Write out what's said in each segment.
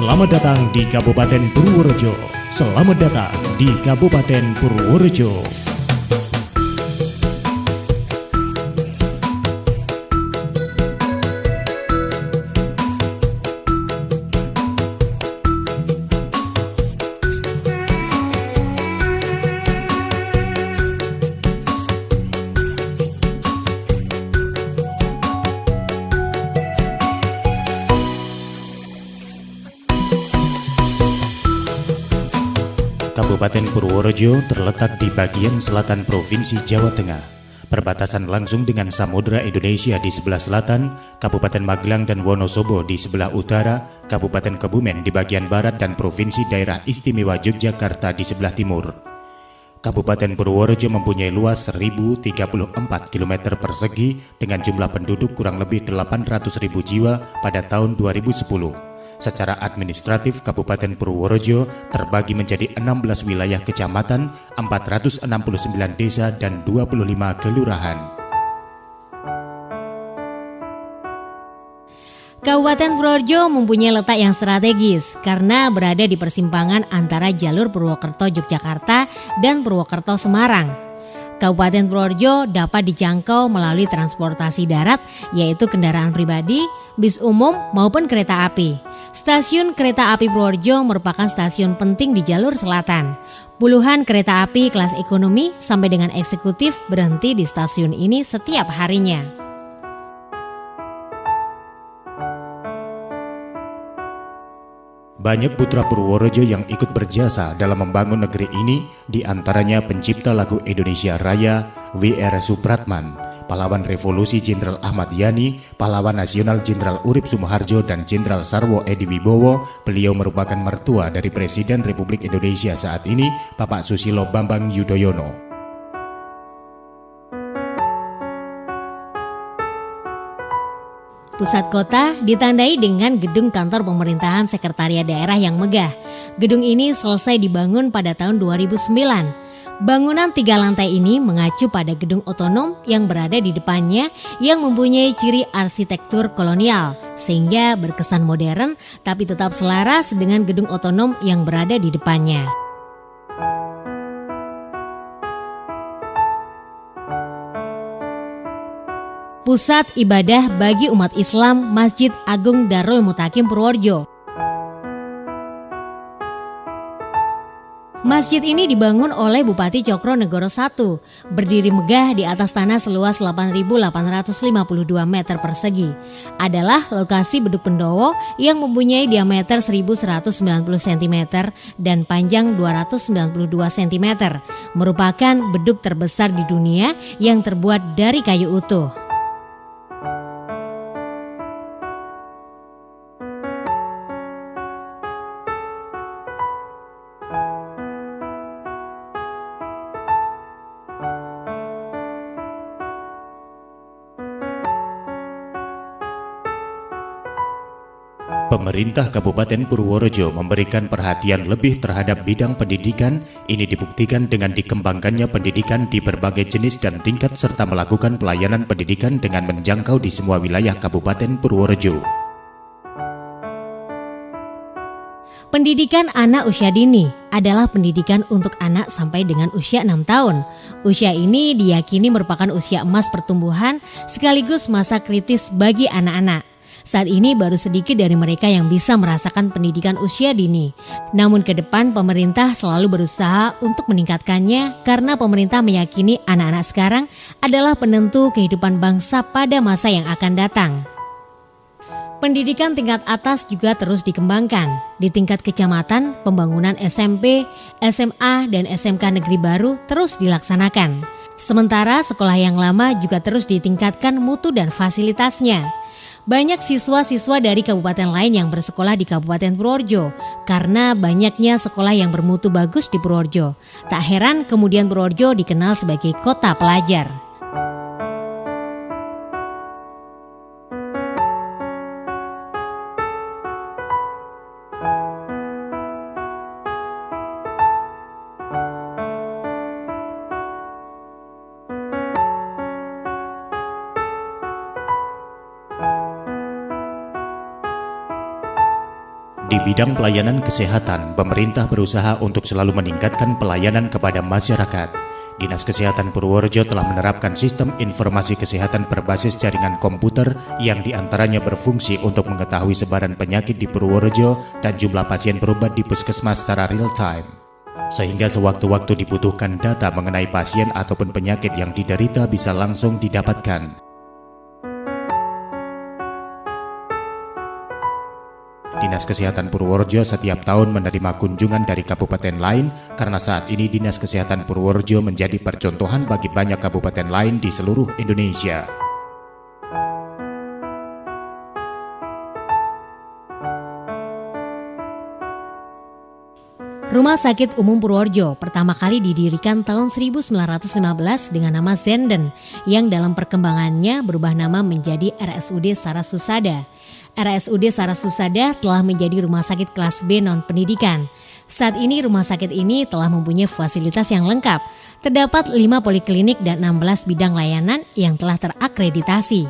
Selamat datang di Kabupaten Purworejo. Selamat datang di Kabupaten Purworejo. Kabupaten Purworejo terletak di bagian selatan Provinsi Jawa Tengah, perbatasan langsung dengan Samudra Indonesia di sebelah selatan, Kabupaten Magelang dan Wonosobo di sebelah utara, Kabupaten Kebumen di bagian barat dan Provinsi Daerah Istimewa Yogyakarta di sebelah timur. Kabupaten Purworejo mempunyai luas 1034 km persegi dengan jumlah penduduk kurang lebih 800.000 jiwa pada tahun 2010. Secara administratif, Kabupaten Purworejo terbagi menjadi 16 wilayah kecamatan, 469 desa, dan 25 kelurahan. Kabupaten Purworejo mempunyai letak yang strategis karena berada di persimpangan antara jalur Purwokerto-Yogyakarta dan Purwokerto-Semarang. Kabupaten Purworejo dapat dijangkau melalui transportasi darat, yaitu kendaraan pribadi, bis umum, maupun kereta api. Stasiun Kereta Api Purworejo merupakan stasiun penting di jalur selatan. Puluhan kereta api kelas ekonomi sampai dengan eksekutif berhenti di stasiun ini setiap harinya. Banyak putra Purworejo yang ikut berjasa dalam membangun negeri ini, di antaranya pencipta lagu Indonesia Raya, W.R. Supratman, pahlawan revolusi Jenderal Ahmad Yani, pahlawan nasional Jenderal Urip Sumoharjo, dan Jenderal Sarwo Edi Wibowo. Beliau merupakan mertua dari Presiden Republik Indonesia saat ini, Bapak Susilo Bambang Yudhoyono. Pusat kota ditandai dengan gedung kantor pemerintahan sekretariat daerah yang megah. Gedung ini selesai dibangun pada tahun 2009. Bangunan 3 lantai ini mengacu pada gedung otonom yang berada di depannya yang mempunyai ciri arsitektur kolonial sehingga berkesan modern tapi tetap selaras dengan gedung otonom yang berada di depannya. Pusat ibadah bagi umat Islam Masjid Agung Darul Mutakim Purworejo. Masjid ini dibangun oleh Bupati Cokronegoro I, berdiri megah di atas tanah seluas 8.852 meter persegi. Adalah lokasi beduk pendowo yang mempunyai diameter 1.190 cm dan panjang 292 cm. Merupakan beduk terbesar di dunia yang terbuat dari kayu utuh. Pemerintah Kabupaten Purworejo memberikan perhatian lebih terhadap bidang pendidikan. Ini dibuktikan dengan dikembangkannya pendidikan di berbagai jenis dan tingkat serta melakukan pelayanan pendidikan dengan menjangkau di semua wilayah Kabupaten Purworejo. Pendidikan anak usia dini adalah pendidikan untuk anak sampai dengan usia 6 tahun. Usia ini diyakini merupakan usia emas pertumbuhan sekaligus masa kritis bagi anak-anak. Saat ini baru sedikit dari mereka yang bisa merasakan pendidikan usia dini. Namun ke depan pemerintah selalu berusaha untuk meningkatkannya karena pemerintah meyakini anak-anak sekarang adalah penentu kehidupan bangsa pada masa yang akan datang. Pendidikan tingkat atas juga terus dikembangkan. Di tingkat kecamatan, pembangunan SMP, SMA, dan SMK negeri baru terus dilaksanakan. Sementara sekolah yang lama juga terus ditingkatkan mutu dan fasilitasnya. Banyak siswa-siswa dari kabupaten lain yang bersekolah di Kabupaten Purworejo karena banyaknya sekolah yang bermutu bagus di Purworejo. Tak heran kemudian Purworejo dikenal sebagai kota pelajar. Di bidang pelayanan kesehatan, pemerintah berusaha untuk selalu meningkatkan pelayanan kepada masyarakat. Dinas Kesehatan Purworejo telah menerapkan sistem informasi kesehatan berbasis jaringan komputer yang diantaranya berfungsi untuk mengetahui sebaran penyakit di Purworejo dan jumlah pasien berobat di puskesmas secara real time. Sehingga sewaktu-waktu dibutuhkan data mengenai pasien ataupun penyakit yang diderita bisa langsung didapatkan. Dinas Kesehatan Purworejo setiap tahun menerima kunjungan dari kabupaten lain karena saat ini Dinas Kesehatan Purworejo menjadi percontohan bagi banyak kabupaten lain di seluruh Indonesia. Rumah Sakit Umum Purworejo pertama kali didirikan tahun 1915 dengan nama Zenden yang dalam perkembangannya berubah nama menjadi RSUD Sarasusada. RSUD Sarasusada telah menjadi rumah sakit kelas B non-pendidikan. Saat ini rumah sakit ini telah mempunyai fasilitas yang lengkap. Terdapat 5 poliklinik dan 16 bidang layanan yang telah terakreditasi.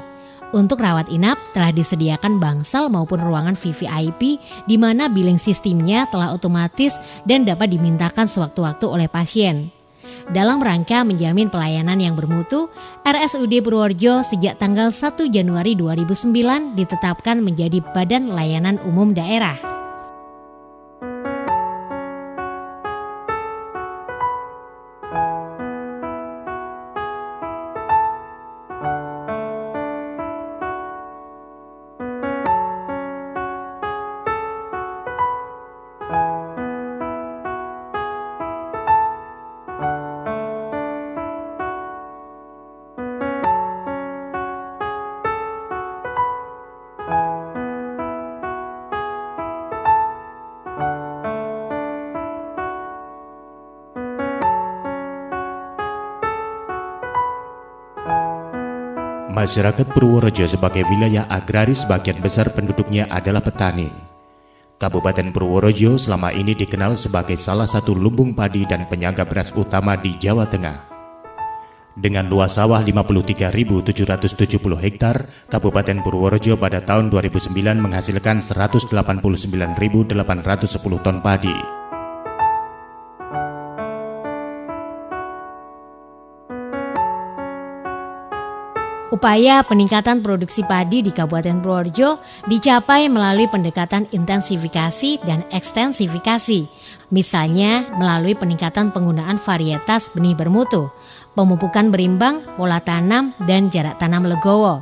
Untuk rawat inap telah disediakan bangsal maupun ruangan VVIP di mana billing sistemnya telah otomatis dan dapat dimintakan sewaktu-waktu oleh pasien. Dalam rangka menjamin pelayanan yang bermutu, RSUD Purworejo sejak tanggal 1 Januari 2009 ditetapkan menjadi Badan Layanan Umum Daerah. Masyarakat Purworejo sebagai wilayah agraris sebagian besar penduduknya adalah petani. Kabupaten Purworejo selama ini dikenal sebagai salah satu lumbung padi dan penyangga beras utama di Jawa Tengah. Dengan luas sawah 53.770 hektar, Kabupaten Purworejo pada tahun 2009 menghasilkan 189.810 ton padi. Upaya peningkatan produksi padi di Kabupaten Purworejo dicapai melalui pendekatan intensifikasi dan ekstensifikasi. Misalnya melalui peningkatan penggunaan varietas benih bermutu, pemupukan berimbang, pola tanam, dan jarak tanam legowo.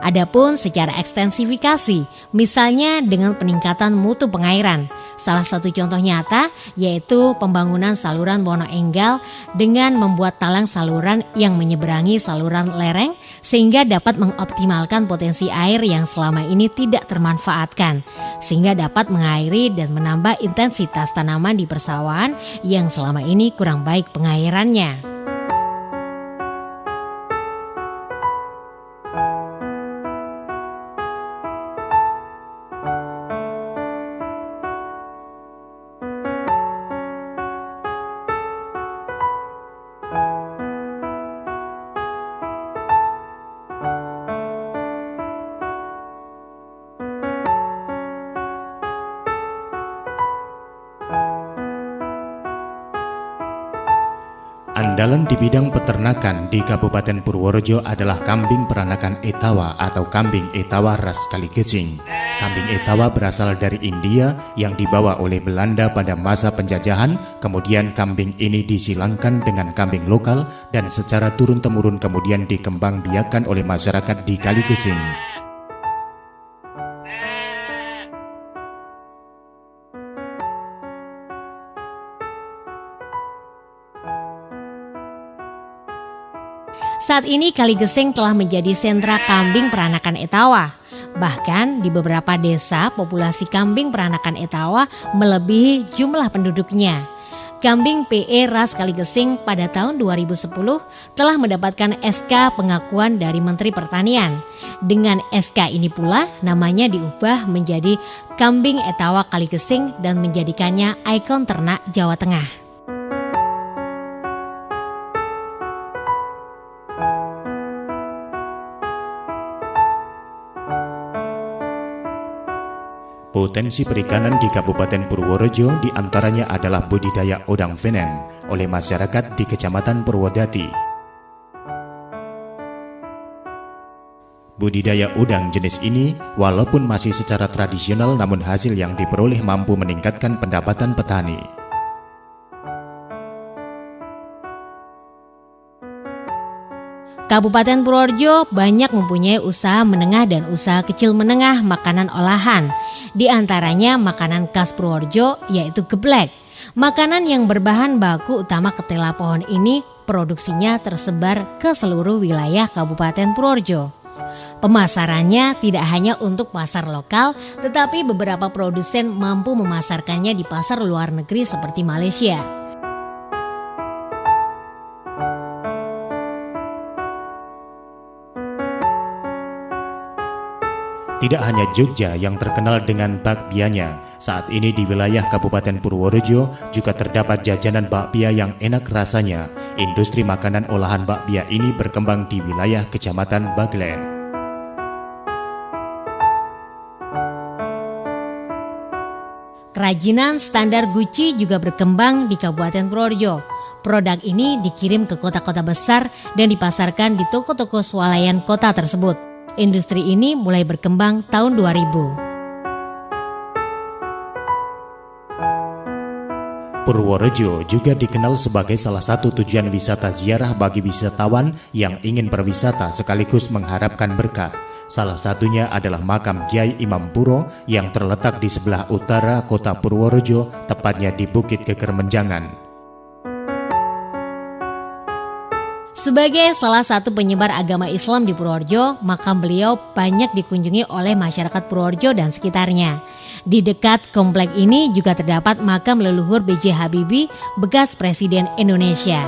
Adapun secara ekstensifikasi, misalnya dengan peningkatan mutu pengairan. Salah satu contoh nyata yaitu pembangunan saluran Wono Enggal dengan membuat talang saluran yang menyeberangi saluran lereng sehingga dapat mengoptimalkan potensi air yang selama ini tidak termanfaatkan, sehingga dapat mengairi dan menambah intensitas tanaman di persawahan yang selama ini kurang baik pengairannya. Andalan di bidang peternakan di Kabupaten Purworejo adalah kambing peranakan Etawa atau kambing Etawa ras Kaligesing. Kambing Etawa berasal dari India yang dibawa oleh Belanda pada masa penjajahan, kemudian kambing ini disilangkan dengan kambing lokal dan secara turun-temurun kemudian dikembangbiakan oleh masyarakat di Kaligesing. Saat ini Kaligesing telah menjadi sentra kambing peranakan Etawa. Bahkan di beberapa desa populasi kambing peranakan Etawa melebihi jumlah penduduknya. Kambing PE ras Kaligesing pada tahun 2010 telah mendapatkan SK pengakuan dari Menteri Pertanian. Dengan SK ini pula namanya diubah menjadi kambing Etawa Kaligesing dan menjadikannya ikon ternak Jawa Tengah. Potensi perikanan di Kabupaten Purworejo diantaranya adalah budidaya udang venen oleh masyarakat di Kecamatan Purwodadi. Budidaya udang jenis ini walaupun masih secara tradisional namun hasil yang diperoleh mampu meningkatkan pendapatan petani. Kabupaten Purworejo banyak mempunyai usaha menengah dan usaha kecil menengah makanan olahan. Di antaranya makanan khas Purworejo yaitu geblek. Makanan yang berbahan baku utama ketela pohon ini produksinya tersebar ke seluruh wilayah Kabupaten Purworejo. Pemasarannya tidak hanya untuk pasar lokal, tetapi beberapa produsen mampu memasarkannya di pasar luar negeri seperti Malaysia. Tidak hanya Jogja yang terkenal dengan bakpianya, saat ini di wilayah Kabupaten Purworejo juga terdapat jajanan bakpia yang enak rasanya. Industri makanan olahan bakpia ini berkembang di wilayah Kecamatan Baglen. Kerajinan standar Gucci juga berkembang di Kabupaten Purworejo. Produk ini dikirim ke kota-kota besar dan dipasarkan di toko-toko swalayan kota tersebut. Industri ini mulai berkembang tahun 2000. Purworejo juga dikenal sebagai salah satu tujuan wisata ziarah bagi wisatawan yang ingin berwisata sekaligus mengharapkan berkah. Salah satunya adalah makam Kyai Imam Puro yang terletak di sebelah utara kota Purworejo, tepatnya di Bukit Geger Menjangan. Sebagai salah satu penyebar agama Islam di Purworejo, makam beliau banyak dikunjungi oleh masyarakat Purworejo dan sekitarnya. Di dekat komplek ini juga terdapat makam leluhur B.J. Habibie, bekas Presiden Indonesia.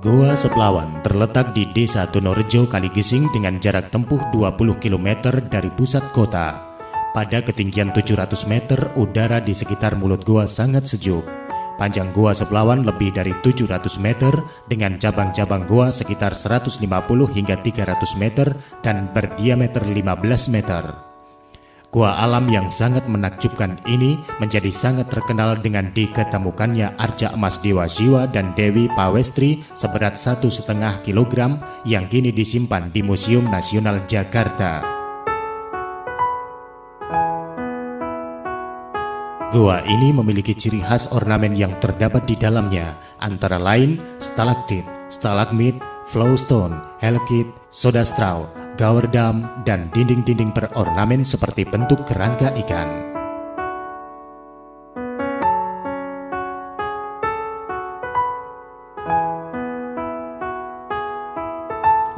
Goa Seplawan terletak di Desa Donorejo, Kaligesing dengan jarak tempuh 20 km dari pusat kota. Pada ketinggian 700 meter, udara di sekitar mulut goa sangat sejuk. Panjang Goa Seplawan lebih dari 700 meter dengan cabang-cabang goa sekitar 150 hingga 300 meter dan berdiameter 15 meter. Goa alam yang sangat menakjubkan ini menjadi sangat terkenal dengan diketemukannya arca emas Dewa Siwa dan Dewi Pawestri seberat 1,5 kg yang kini disimpan di Museum Nasional Jakarta. Goa ini memiliki ciri khas ornamen yang terdapat di dalamnya, antara lain stalaktit, stalagmit, flowstone, helkit, soda straw, gawerdam, dan dinding-dinding berornamen seperti bentuk kerangka ikan.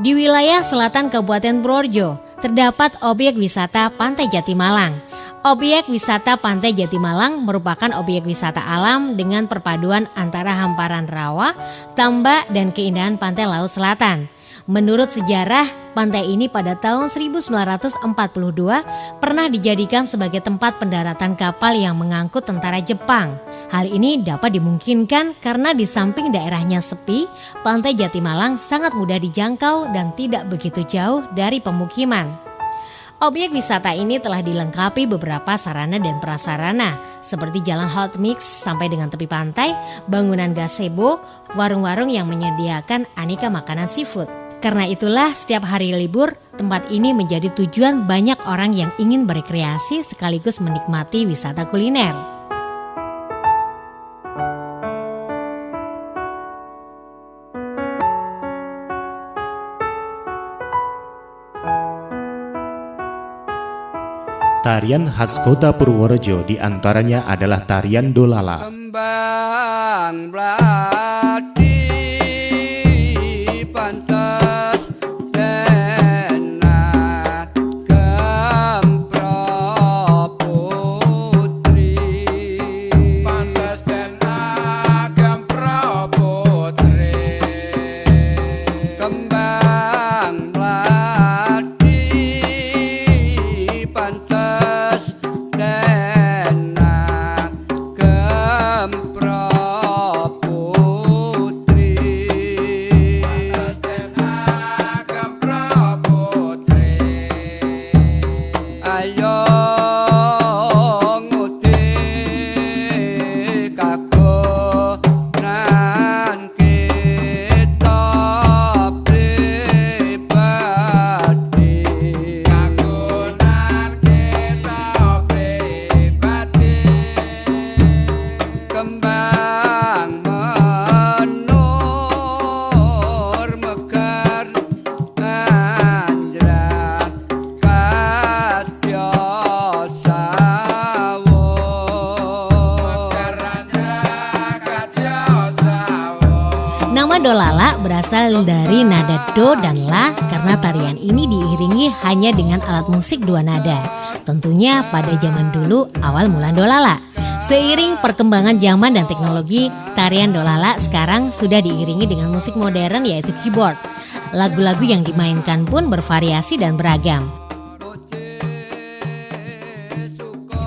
Di wilayah selatan Kabupaten Purworejo, terdapat objek wisata Pantai Jatimalang. Objek wisata Pantai Jatimalang merupakan objek wisata alam dengan perpaduan antara hamparan rawa, tambak, dan keindahan pantai laut selatan. Menurut sejarah, pantai ini pada tahun 1942 pernah dijadikan sebagai tempat pendaratan kapal yang mengangkut tentara Jepang. Hal ini dapat dimungkinkan karena di samping daerahnya sepi, Pantai Jatimalang sangat mudah dijangkau dan tidak begitu jauh dari pemukiman. Objek wisata ini telah dilengkapi beberapa sarana dan prasarana seperti jalan hot mix sampai dengan tepi pantai, bangunan gazebo, warung-warung yang menyediakan aneka makanan seafood. Karena itulah setiap hari libur, tempat ini menjadi tujuan banyak orang yang ingin berrekreasi sekaligus menikmati wisata kuliner. Tarian khas kota Purworejo diantaranya adalah tarian dolala. Kembang belati pantas dena gempro putri, pantas dena gempro putri. Kembang belati pantas dena gempro putri, pantas dena gempro dolala berasal dari nada do dan la karena tarian ini diiringi hanya dengan alat musik dua nada. Tentunya pada zaman dulu awal mula dolala. Seiring perkembangan zaman dan teknologi, tarian dolala sekarang sudah diiringi dengan musik modern yaitu keyboard. Lagu-lagu yang dimainkan pun bervariasi dan beragam.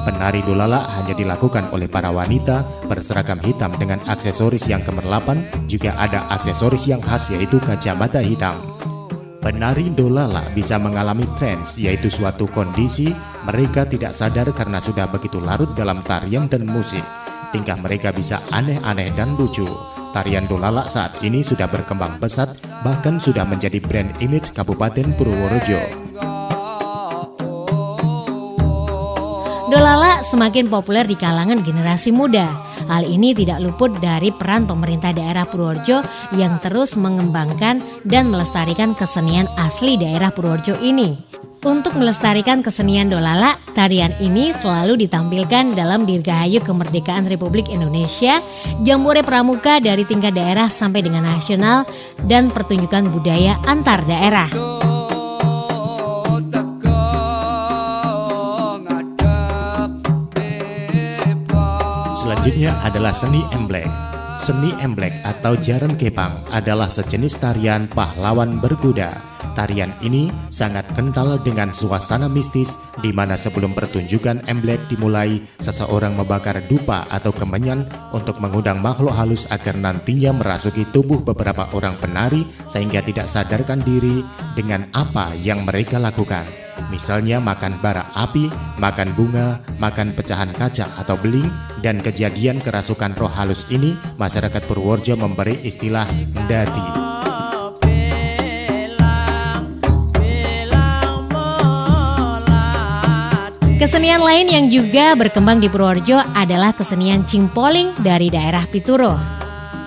Penari dolala hanya dilakukan oleh para wanita berseragam hitam dengan aksesoris yang kemerlapan, juga ada aksesoris yang khas yaitu kacamata hitam. Penari dolala bisa mengalami trance, yaitu suatu kondisi mereka tidak sadar karena sudah begitu larut dalam tarian dan musik. Tingkah mereka bisa aneh-aneh dan lucu. Tarian dolala saat ini sudah berkembang pesat, bahkan sudah menjadi brand image Kabupaten Purworejo. Dolala semakin populer di kalangan generasi muda. Hal ini tidak luput dari peran pemerintah daerah Purworejo yang terus mengembangkan dan melestarikan kesenian asli daerah Purworejo ini. Untuk melestarikan kesenian dolala, tarian ini selalu ditampilkan dalam Dirgahayu Kemerdekaan Republik Indonesia, jambore pramuka dari tingkat daerah sampai dengan nasional, dan pertunjukan budaya antar daerah. Selanjutnya adalah seni emblek. Seni emblek atau jaran kepang adalah sejenis tarian pahlawan berkuda. Tarian ini sangat kental dengan suasana mistis di mana sebelum pertunjukan emblek dimulai, seseorang membakar dupa atau kemenyan untuk mengundang makhluk halus agar nantinya merasuki tubuh beberapa orang penari sehingga tidak sadarkan diri dengan apa yang mereka lakukan. Misalnya makan bara api, makan bunga, makan pecahan kaca atau beling, dan kejadian kerasukan roh halus ini masyarakat Purworejo memberi istilah ndati. Kesenian lain yang juga berkembang di Purworejo adalah kesenian cingpoling dari daerah Pituro.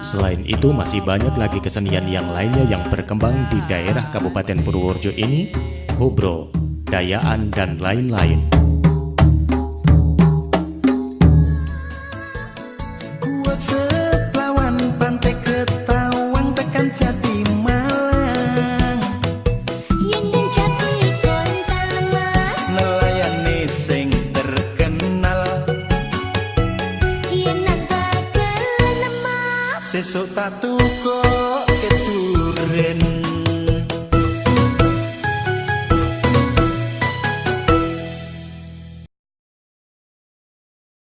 Selain itu masih banyak lagi kesenian yang lainnya yang berkembang di daerah Kabupaten Purworejo ini, kobro, dayaan, dan lain-lain. Buat seplawan pantai Ketawang tekan Jati Malang, Yen dan Jati Kontamas, nelayane sing terkenal. yen nang dagelan emas, Sesuk tak tukok keturen.